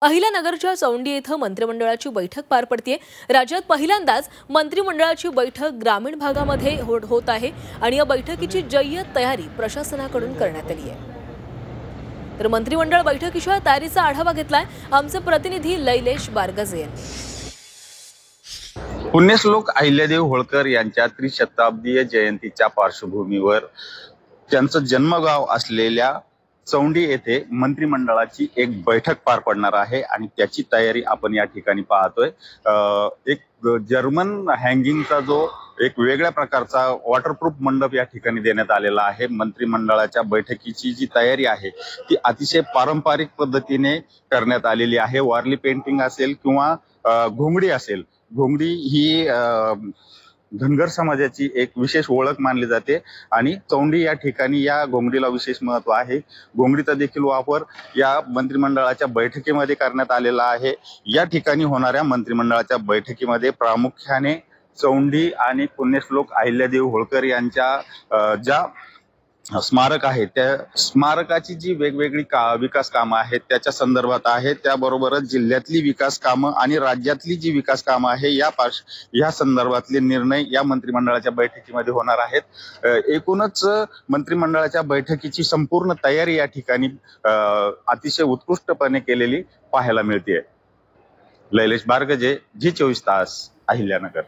अहिल्यानगरच्या चौंडी येथे मंत्रिमंडळाची बैठक पार पडते। राज्यात पहिल्यांदाच मंत्रिमंडळाची बैठक ग्रामीण भागामध्ये होत आहे आणि या बैठकीची जय्यत तयारी प्रशासनाकडून करण्यात आली आहे। तर मंत्रिमंडळ बैठकीच्या तयारीचा आढावा घेतलाय आमचे प्रतिनिधी लैलेश बारगजे यांनी। पुण्यश्लोक अहिल्यादेवी होळकर यांच्या त्रिशताब्दीय जयंतीच्या पार्श्वभूमीवर त्यांचं जन्मगाव असलेल्या चौंडी येथे मंत्रिमंडळाची एक बैठक पार पडणार आहे आणि त्याची तयारी आपण या ठिकाणी पाहतोय। एक जर्मन हँगिंगचा जो एक वेगळ्या प्रकारचा वॉटरप्रूफ मंडप या ठिकाणी देण्यात आलेला आहे। मंत्रिमंडळाच्या बैठकीची जी तयारी आहे ती अतिशय पारंपरिक पद्धतीने करण्यात आलेली आहे। वारली पेंटिंग असेल किंवा घोंगडी असेल, घोंगडी ही धनगर समाजाची एक विशेष ओळख मानली जाते आणि चौंडी या ठिकाणी या घोंगडीला विशेष महत्व आहे। घोंगडीचा देखील वापर या मंत्रिमंडळाच्या बैठकीमध्ये करण्यात आलेला आहे। या ठिकाणी होणाऱ्या मंत्रिमंडळाच्या बैठकीमध्ये प्रामुख्याने चौंडी आणि पुण्यश्लोक अहिल्यादेवी होळकर यांच्या ज्या स्मारक आहे त्या स्मारकाची जी वेगवेगळी विकास कामं आहेत त्याच्या संदर्भात आहे, त्याबरोबरच जिल्ह्यातली विकास कामं आणि राज्यातली जी विकास कामं आहे या संदर्भातले निर्णय या मंत्रिमंडळाच्या बैठकीमध्ये होणार आहेत। एकूणच मंत्रिमंडळाच्या बैठकीची संपूर्ण तयारी या ठिकाणी अतिशय उत्कृष्टपणे केलेली पाहायला मिळते। लैलेश बारगजे, G24 तास, अहिल्यानगर।